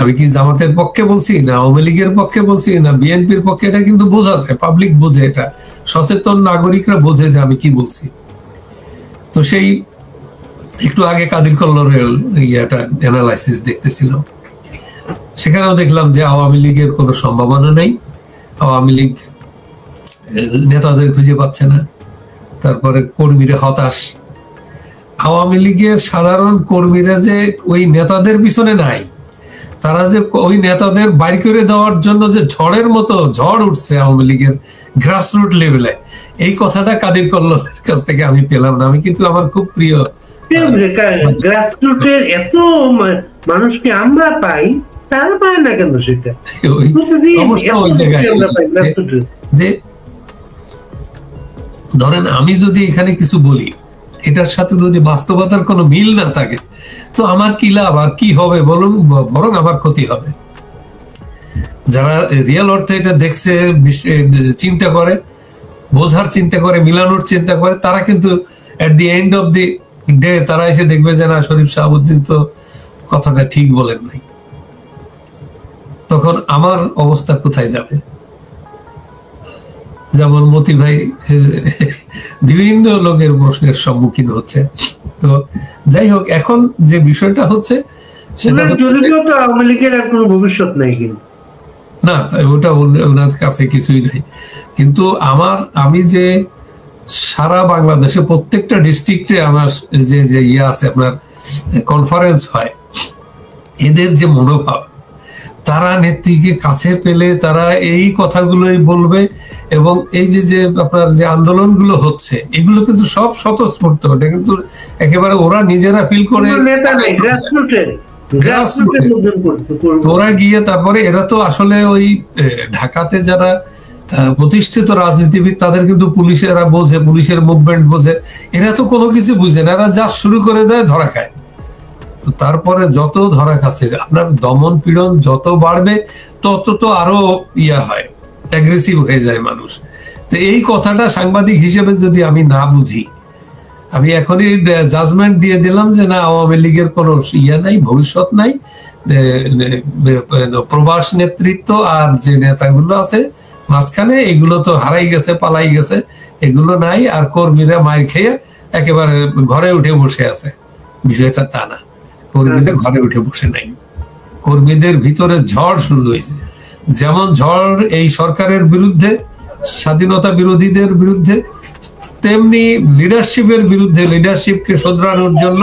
আমি কি জামাতের পক্ষে বলছি না আওয়ামী লীগের পক্ষে বলছি না বিএনপির পক্ষে, এটা কিন্তু বোঝা যায়, পাবলিক বোঝে, এটা সচেতন নাগরিকরা বোঝে যে আমি কি বলছি। তো সেই একটু আগে কাদির কল্লোরের একটা অ্যানালাইসিস দেখতেছিলাম, সেখানেও দেখলাম যে আওয়ামী লীগের কোনো সম্ভাবনা নেই, আওয়ামী লীগ নেতাদের খুঁজে পাচ্ছে না, তারপরে কর্মীরা হতাশ। আওয়ামী লীগের সাধারণ কর্মীরা যে ওই নেতাদের পিছনে নাই, তারা যে ওই নেতাদের বাইর করে দেওয়ার জন্য যে ঝড়ের মতো ঝড় উঠছে আওয়ামী লীগের গ্রাসরুট লেভেলে, এই কথাটা কাদির কল্লোলের কাছ থেকে আমি পেলাম না। আমি কিন্তু আমার খুব প্রিয় গ্রাসরুটের এত মানুষকে আমরা পাই, তারা পায় না কেন? সেটা যে ধরেন আমি যদি এখানে কিছু বলি, এটার সাথে যদি বাস্তবতার কোনো মিল না থাকে, তো আমার কি লাভ আর কি হবে বলুন, বরং আমার ক্ষতি হবে। যারা রিয়েল অর্থে এটা দেখছে, চিন্তা করে, বোঝার চিন্তা করে, মিলানোর চিন্তা করে, তারা কিন্তু at the end of the day তারা এসে দেখবে যে না, শরীফ শাহাবুদ্দিন তো কথাটা ঠিক বলেন নাই। তখন আমার অবস্থা কোথায় যাবে? যেমন মতি ভাই বিভিন্ন লোকের প্রশ্নের সম্মুখীন হচ্ছে। তো যাই হোক, এখন যে বিষয়টা হচ্ছে সেটা আওয়ামী লীগের আর কোনো ভবিষ্যৎ নাই কিন্তু না, ওটা ওনার কাছে কিছুই নাই। কিন্তু আমি যে সারা বাংলাদেশে প্রত্যেকটা ডিস্ট্রিক্টে আমার যে ইয়ে আছে, আপনার কনফারেন্স হয়, এদের যে মনোভাব, তারা নেত্রীকে কাছে পেলে তারা এই কথাগুলোই বলবে। এবং এই যে আপনার যে আন্দোলনগুলো হচ্ছে, এগুলো কিন্তু সব স্বতঃস্ফূর্ত, ওটা কিন্তু একেবারে ওরা নিজেরা ফিল করে, ওরা গিয়ে তারপরে এরা তো আসলে ওই ঢাকাতে যারা প্রতিষ্ঠিত রাজনীতিবিদ, তাদের কিন্তু পুলিশেরা বোঝে, পুলিশের মুভমেন্ট বোঝে, এরা তো কোনো কিছু বুঝে না, এরা যা শুরু করে দেয় ধরা খায়। তারপরে যত ধরা খাচ্ছে, আপনার দমন পীড়ন যত বাড়বে তত তো আরো হয়, অ্যাগ্রেসিভ হয়ে যায় মানুষ। তো এই কথাটা সাংবাদিক হিসেবে যদি আমি না বুঝি, আমি এখনই জাজমেন্ট দিয়ে দিলাম যে না, আওয়ামী লীগের কোনো নাই, ভবিষ্যৎ নাই, প্রবাস নেতৃত্ব আর যে নেতাগুলো আছে মাঝখানে, এগুলো তো হারাই গেছে, পালাই গেছে, এগুলো নাই, আর কর্মীরা মায়ের খেয়ে একেবারে ঘরে উঠে বসে আছে। বিষয়টা তা না, কর্মীরা ঘরে উঠে বসে নাই, কর্মীদের ভিতরে ঝড় শুরু হয়েছে। যেমন ঝড় এই সরকারের বিরুদ্ধে, স্বাধীনতা বিরোধীদের বিরুদ্ধে, তেমনি লিডারশিপের বিরুদ্ধে, লিডারশিপকে শোধরানোর জন্য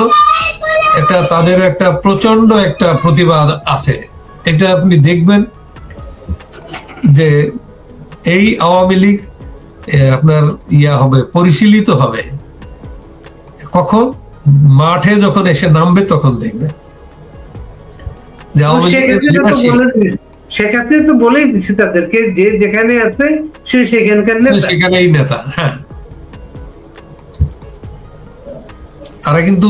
এটা তাদের একটা প্রচন্ড একটা প্রতিবাদ আছে। এটা আপনি দেখবেন যে এই আওয়ামী লীগ আপনার হবে, পরিশীলিত হবে কখন? মাঠে যখন এসে নামবে তখন দেখবে যে আওয়ামী লীগের লিডারশিপ। সেখানে তো বলেই দিচ্ছে তাদেরকে যে যেখানে আছে সে সেখানকার নেতা, সেখানেই নেতা। হ্যাঁ, তারা কিন্তু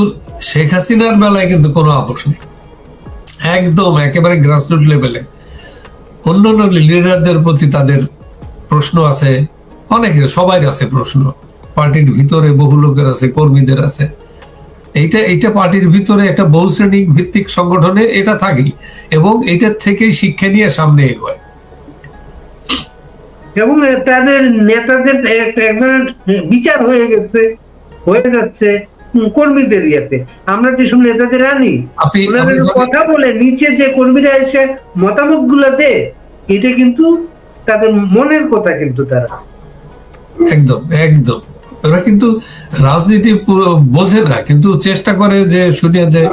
শেখ হাসিনার বেলায় কিন্তু কোনো আপোষ নেই, একদম একেবারে গ্রাসরুট লেভেলে। অন্যান্য লিডারদের প্রতি তাদের প্রশ্ন আছে, অনেকের, সবাই আছে প্রশ্ন, পার্টির ভিতরে বহু লোকের আছে, কর্মীদের আছে, এইটা পার্টির ভিতরে একটা বহুশ্রেণিক ভিত্তিক সংগঠনে এটা থাকেই, এবং এটার থেকেই শিক্ষা নিয়ে সামনে এগোয়। এবং তাদের নেতাদের একজন বিচার হয়ে যাচ্ছে কর্মীদের ইয়েতে। আমরা যেসব নেতাদের আনি কথা বলে নিচে যে কর্মীরা এসে মতামত গুলো দেয়, এটা কিন্তু তাদের মনের কথা, কিন্তু তারা একদম একদম ওরা কিন্তু রাজনীতি বোঝে না, কিন্তু চেষ্টা করে যে শুনিয়া যে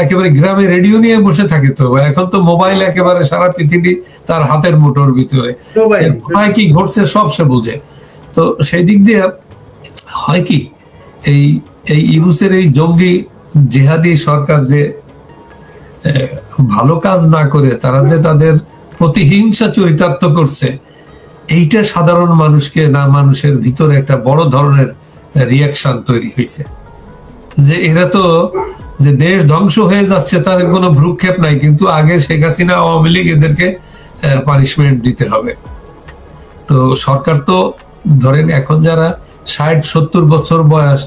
একেবারে গ্রামে রেডিও নিয়ে বসে থাকে। তো এখন তো মোবাইল একেবারে সারা পৃথিবী তার হাতের মুঠোর ভিতরে, কি ঘটছে সব সে বুঝে। তো সেই দিক দিয়ে হয় কি, এই ইউনুসের এই জঙ্গি জেহাদি সরকার যে ভালো কাজ না করে তারা যে তাদের প্রতিহিংসা চরিতার্থ করছে, এইটা সাধারণ মানুষের ভিতরে একটা বড় ধরনের রিয়াকশন তৈরি হয়েছে যে এরা তো যে দেশ ধ্বংস হয়ে যাচ্ছে তাদের কোনো ভ্রুক্ষেপ নাই, কিন্তু আগে শেখ হাসিনা আওয়ামী লীগ এদেরকে পানিশমেন্ট দিতে হবে। তো সরকার তো ধরেন এখন যারা 60-70 বছর বয়স,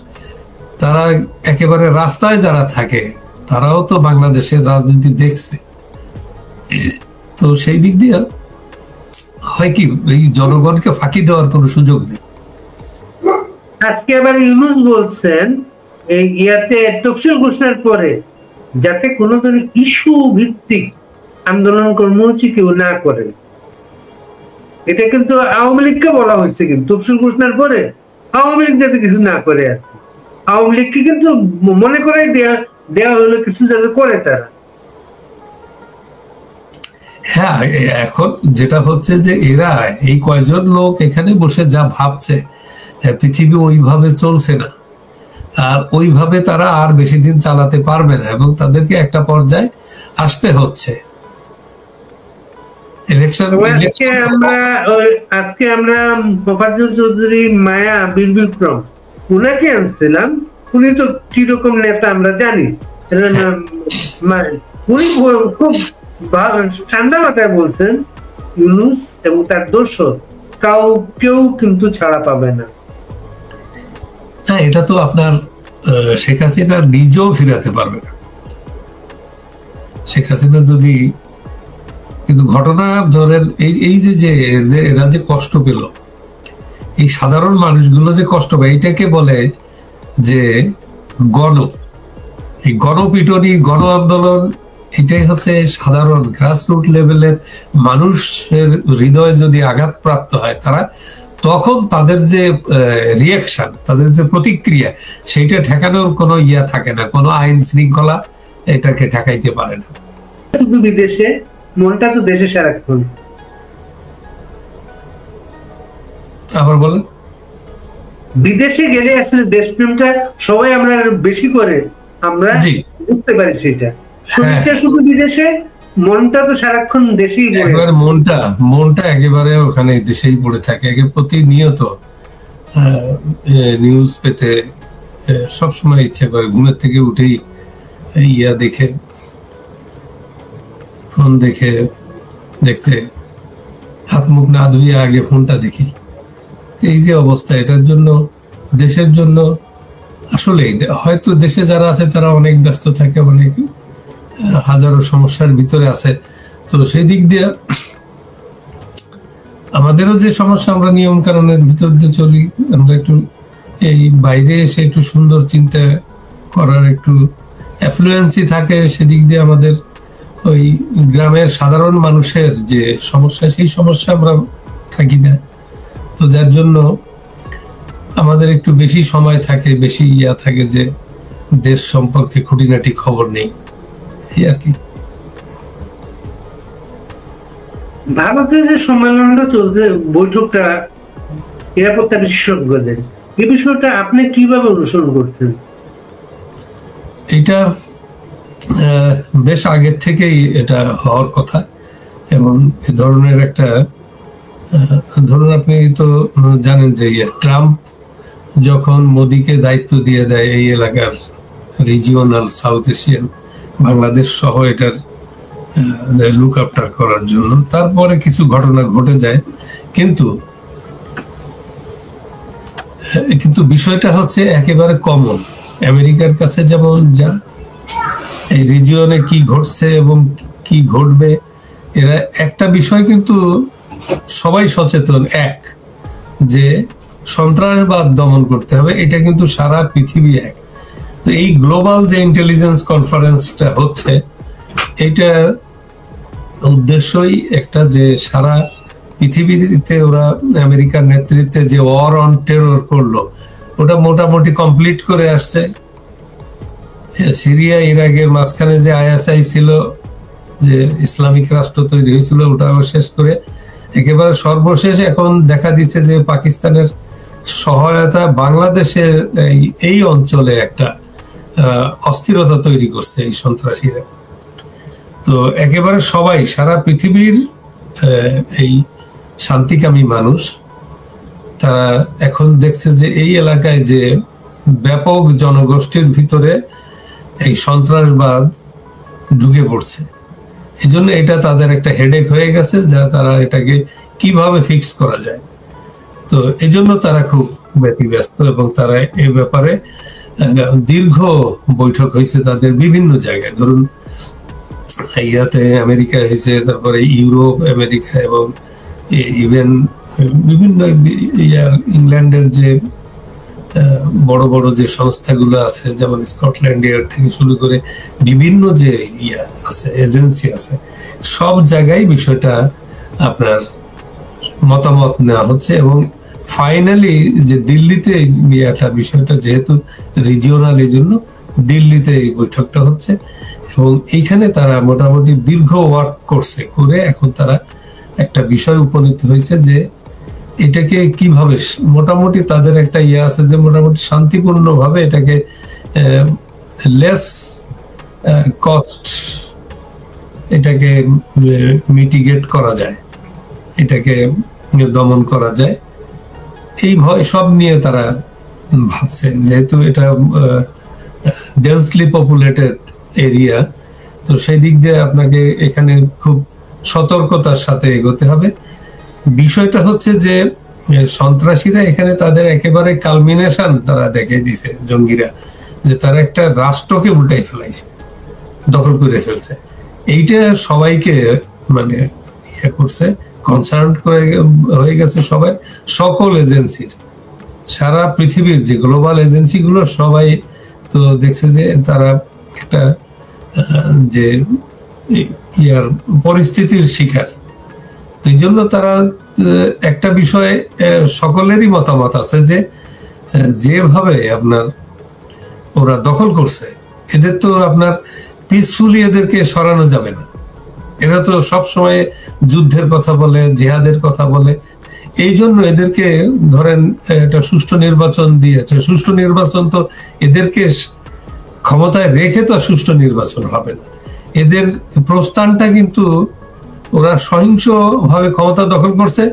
তারা একেবারে রাস্তায় যারা থাকে তারাও তো বাংলাদেশের রাজনীতি দেখছে। তো সেই দিক দিয়ে হয় কি, এই জনগণকে ফাঁকি দেওয়ার কোনো সুযোগ নেই। আজকে আবার ইউনুস বলছেন এই ইয়াতে তফসিল ঘোষণার পরে যাতে কোনো ধরনের ইস্যু ভিত্তিক আন্দোলন কর্মসূচি কেউ না করে। এটা কিন্তু আওয়ামী লীগকে বলা হয়েছে, কিন্তু তফসিল ঘোষণার পরে আওয়ামী লীগ যাতে কিছু না করে আর কি। আওয়ামী লীগকে কিন্তু মনে করাই দেওয়া হলো কিছু যাতে করে তারা। হ্যাঁ, এখন যেটা হচ্ছে যে এরা এই কয়জন লোক এখানে বসে যা ভাবছে, পৃথিবী ওইভাবে চলছে না, আর ওইভাবে তারা আর বেশি দিন চালাতে পারবে না, এবং তাদেরকে একটা পর্যায়ে আসতে হচ্ছে। আজকে আমরা মোফাজ্জল চৌধুরী মায়া বীর বিক্রম উনাকে আনছিলাম। উনি তো কিরকম নেতা আমরা জানি, উনি খুব ঠান্ডা মাথায় বলছেন ইউনুস এবং তার দোসর কেউ কিন্তু ছাড়া পাবে না। হ্যাঁ, এটা তো আপনার শেখ হাসিনা নিজেও ফিরাতে পারবে না। শেখ হাসিনা যদি, কিন্তু ঘটনা ধরেন এই যে এরা যে কষ্ট পেল, এই সাধারণ মানুষগুলো যে কষ্ট পায়, এটাকে বলে যে এই গণপিটনি, গণ আন্দোলন। এটাই হচ্ছে সাধারণ গ্রাসরুট লেভেলের মানুষের হৃদয়ে যদি আঘাতপ্রাপ্ত হয় তারা, তখন তাদের যে রিয়াকশন, তাদের যে প্রতিক্রিয়া, সেইটা ঠেকানোর কোনো ইয়া থাকে না, কোনো আইন শৃঙ্খলা এটাকে ঠেকাইতে পারে না। শুধু বিদেশে, মনটা তো দেশে সারাক্ষণ। আবার বলেন, বিদেশে গেলে আসলে দেশপ্রেমটা সবাই আমরা বেশি করে আমরা বুঝতে পারি। সেটা শুধু বিদেশে, মনটা তো সারাক্ষণ দেশেই পড়ে। মনটা একেবারে ওখানে দেশেই পড়ে থাকে। প্রতিনিয়ত নিউজ পেতে সবসময় ইচ্ছে করে, ঘুমের থেকে উঠেই ইয়া দেখে, ফোন দেখতে হাত মুখ না ধুয়ে আগে ফোনটা দেখি। এই যে অবস্থা, এটার জন্য, দেশের জন্য আসলে হয়তো দেশে যারা আছে তারা অনেক ব্যস্ত থাকে, অনেক হাজারো সমস্যার ভিতরে আছে। তো সেই দিক দিয়ে আমাদেরও যে সমস্যা, আমরা নিয়ম কানুনের ভিতর দিয়ে চলি, আমরা একটু এই বাইরে এসে একটু সুন্দর চিন্তা করার একটু অ্যাফ্লুয়েন্সি থাকে, সেদিক দিয়ে আমাদের ওই গ্রামের সাধারণ মানুষের যে সমস্যা, সেই সমস্যা আমরা থাকি না। তো যার জন্য আমাদের একটু বেশি সময় থাকে, বেশি ইয়া থাকে যে দেশ সম্পর্কে খুঁটিনাটি খবর নেই, এই আর কি। ভারতে যে সম্মেলনটা চলছে, বৈঠকটা, নিরাপত্তা বিশেষজ্ঞদের, এই বিষয়টা আপনি কিভাবে অনুসরণ করছেন? এটা বেশ আগের থেকেই এটা হওয়ার কথা, এবং এ ধরনের একটা, ধরুন আপনি তো জানেন যে ট্রাম্প যখন মোদিকে দায়িত্ব দিয়ে দেয় এই এলাকার রিজিওনাল সাউথ এশিয়ান, বাংলাদেশ সহ এটার লুক আফটার করার জন্য, তারপরে কিছু ঘটনা ঘটে যায়। কিন্তু বিষয়টা হচ্ছে একেবারে কমন, আমেরিকার কাছে যেমন যা, এই রিজিয়নে কি ঘটছে এবং কি ঘটবে, এরা একটা বিষয় কিন্তু সবাই সচেতন, এক যে সন্ত্রাসবাদ দমন করতে হবে, এটা কিন্তু সারা পৃথিবী এক। তো এই গ্লোবাল যে ইন্টেলিজেন্স কনফারেন্সটা হচ্ছে, এটার উদ্দেশ্যই একটা যে সারা পৃথিবীতে ওরা আমেরিকার নেতৃত্বে যে ওয়ার অন টেরর করলো, ওটা মোটামুটি কমপ্লিট করে আসছে। সিরিয়া ইরাকের মাঝখানে যে আইএসআই ছিল, যে ইসলামিক রাষ্ট্র তৈরি হয়েছিল, ওটাও শেষ করে একেবারে সর্বশেষ এখন দেখা দিচ্ছে যে পাকিস্তানের সহায়তা বাংলাদেশের এই অঞ্চলে একটা অস্থিরতা তৈরি করছে এই সন্ত্রাসীরা। তো একেবারে সবাই সারা পৃথিবীর এই শান্তিকামী মানুষ তারা এখন দেখছে যে এই এলাকায় যে ব্যাপক জনগোষ্ঠীর ভিতরে এই সন্ত্রাসবাদ ঢুকে পড়ছে, এই জন্য এটা তাদের একটা হেডেক হয়ে গেছে, যা তারা এটাকে কিভাবে ফিক্স করা যায়। তো এই জন্য তারা খুব ব্যতিব্যস্ত এবং তারা এই ব্যাপারে দীর্ঘ বৈঠক হয়েছে তাদের বিভিন্ন জায়গায়। ধরুন ইয়াতে আমেরিকা হয়েছে, তারপরে ইউরোপ, আমেরিকা এবং ইভেন বিভিন্ন ইংল্যান্ডের যে বড় বড় যে সংস্থাগুলো আছে, যেমন স্কটল্যান্ড ইয়ার্ড থেকে শুরু করে বিভিন্ন যে আছে এজেন্সি আছে, সব জায়গায় বিষয়টা আপনার মতামত নেওয়া হচ্ছে। এবং ফাইনালি যে দিল্লিতে একটা বিষয়টা যেহেতু রিজিওনাল, এই জন্য দিল্লিতে এই বৈঠকটা হচ্ছে এবং এইখানে তারা মোটামুটি দীর্ঘ ওয়ার্ক করছে, করে এখন তারা একটা বিষয় উপনীত হয়েছে যে এটাকে কিভাবে মোটামুটি তাদের একটা আছে যে মোটামুটি শান্তিপূর্ণ ভাবে এটাকে লেস কস্ট এটাকে মিটিগেট করা যায়, এটাকে দমন করা যায়, এই ভয় সব নিয়ে তারা ভাবছে। যেহেতু এটা ডেন্সলি পপুলেটেড এরিয়া, তো সেই দিক দিয়ে আপনাকে এখানে খুব সতর্কতার সাথে এগোতে হবে। বিষয়টা হচ্ছে যে সন্ত্রাসীরা এখানে তাদের একেবারে কালমিনেশন তারা দেখিয়ে দিছে, জঙ্গিরা, যে তারা একটা রাষ্ট্রকে উল্টাই ফেলাইছে, দখল করে ফেলছে। এইটা সবাইকে মানে ইয়ে করছে, কনসার্ন করে হয়ে গেছে সবাই, সকল এজেন্সির, সারা পৃথিবীর যে গ্লোবাল এজেন্সি গুলো সবাই তো দেখছে যে তারা একটা যে ইয়ার পরিস্থিতির শিকার। এই জন্য তারা একটা বিষয়ে সকলেরই মতামত আছে যে যেভাবে আপনার ওরা দখল করছে, এদের তো আপনার পিসফুলি এদেরকে সরানো যাবে না। এরা তো সবসময় যুদ্ধের কথা বলে, জিহাদের কথা বলে, এই জন্য এদেরকে ধরেন একটা সুষ্ঠু নির্বাচন দিয়েছে। সুষ্ঠু নির্বাচন তো এদেরকে ক্ষমতায় রেখে তো সুষ্ঠু নির্বাচন হবে না। এদের প্রস্থানটা কিন্তু ওরা সহিংস ভাবে ক্ষমতা দখল করছে,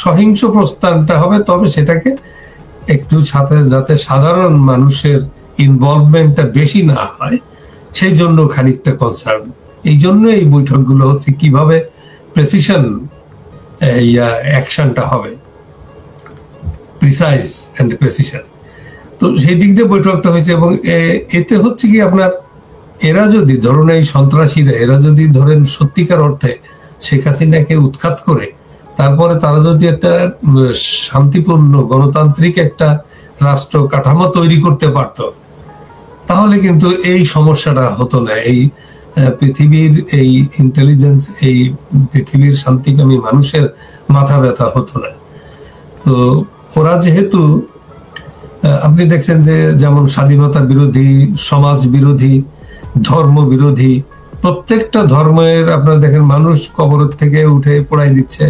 সহিংস প্রস্থানটা হবে, তবে সেটাকে একটু সাথে যাতে সাধারণ মানুষের ইনভলভমেন্টটা বেশি না হয়, সেই জন্য খানিকটা কনসার্ন। এই জন্য এই বৈঠকগুলো হচ্ছে কিভাবে প্রেসিশন অ্যাকশনটা হবে, প্রিসাইজ এন্ড প্রেসিশন। তো সেই দিক দিয়ে বৈঠকটা হয়েছে এবং এতে হচ্ছে কি আপনার এরা যদি ধরুন এই সন্ত্রাসীরা এরা যদি ধরেন সত্যিকার অর্থে শেখ হাসিনাকে উৎখাত করে তারপরে তারা যদি একটা শান্তিপূর্ণ গণতান্ত্রিক একটা রাষ্ট্র কাঠামো তৈরি করতে পারত, তাহলে কিন্তু এই সমস্যাটা হতো না। এই পৃথিবীর এই ইন্টেলিজেন্স, এই পৃথিবীর শান্তিকামী মানুষের মাথা ব্যথা হতো না। তো ওরা যেহেতু আপনি দেখছেন যে যেমন স্বাধীনতা বিরোধী, সমাজ বিরোধী, ধর্ম বিরোধী, প্রত্যেকটা ধর্মের আপনারা দেখেন মানুষ কবরের থেকে উঠে পোড়াই দিচ্ছে,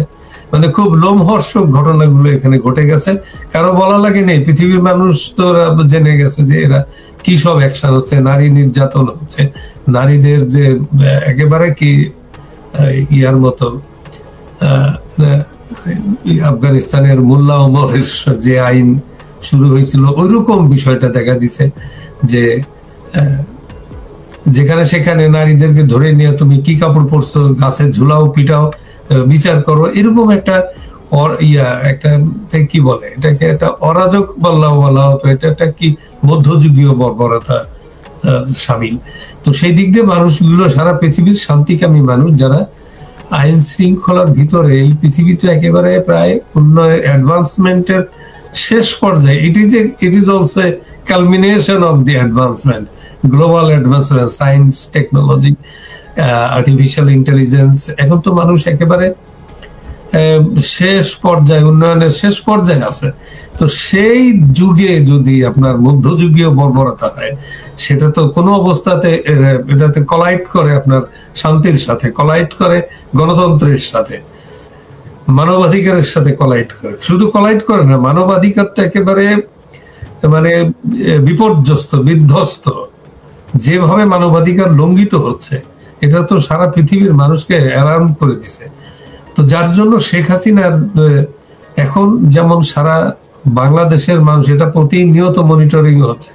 মানে খুব লোমহর্ষক ঘটনাগুলো এখানে ঘটে গেছে। কারো বলা লাগে নেই, পৃথিবীর মানুষ তো জেনে গেছে যে এরা কি সব অ্যাকশন হচ্ছে, নারী নির্যাতন হচ্ছে, নারীদের যে একেবারে কি ইয়ার মতো আফগানিস্তানের মোল্লা ওমরের যে আইন শুরু হয়েছিল ওইরকম বিষয়টা দেখা দিছে, যে যেখানে সেখানে নারীদেরকে ধরে নিয়ে তুমি কি কাপড় পরছো, গাছে ঝুলাও, পিটাও, বিচার করো, এরকম একটা একটা কি বলে এটাকে, একটা অরাজক বলা হতো, এটা একটা কি মধ্যযুগীয় বর্বরতা শামিল। তো সেই দিক দিয়ে মানুষগুলো সারা পৃথিবীর শান্তিকামী মানুষ যারা আইন শৃঙ্খলার ভিতরে, এই পৃথিবীতে একেবারে প্রায় উন্নয়ন অ্যাডভান্সমেন্টের শেষ পর্যায়ে, it is also a culmination of the advancement, global advancement, science, technology, artificial intelligence. এখন তো মানুষ একেবারে শেষ পর্যায়ে, উন্নয়নের শেষ পর্যায়ে আছে। তো সেই যুগে যদি আপনার মধ্যযুগীয় বর্বরতা হয়, সেটা তো কোনো অবস্থাতে এটাতে কলাইড করে আপনার শান্তির সাথে, কলাইড করে গণতন্ত্রের সাথে, মানবাধিকারের সাথে কলাইড করে। শুধু কলাইড করে না, মানবাধিকারটা একেবারে মানে বিপর্যস্ত, বিধ্বস্ত। যেভাবে মানবাধিকার লঙ্ঘিত হচ্ছে, এটা তো সারা পৃথিবীর মানুষকে অ্যালার্ম করে দিছে। তো যার জন্য শেখ হাসিনার এখন যেমন সারা বাংলাদেশের মানুষ, এটা প্রতিনিয়ত মনিটরিং হচ্ছে,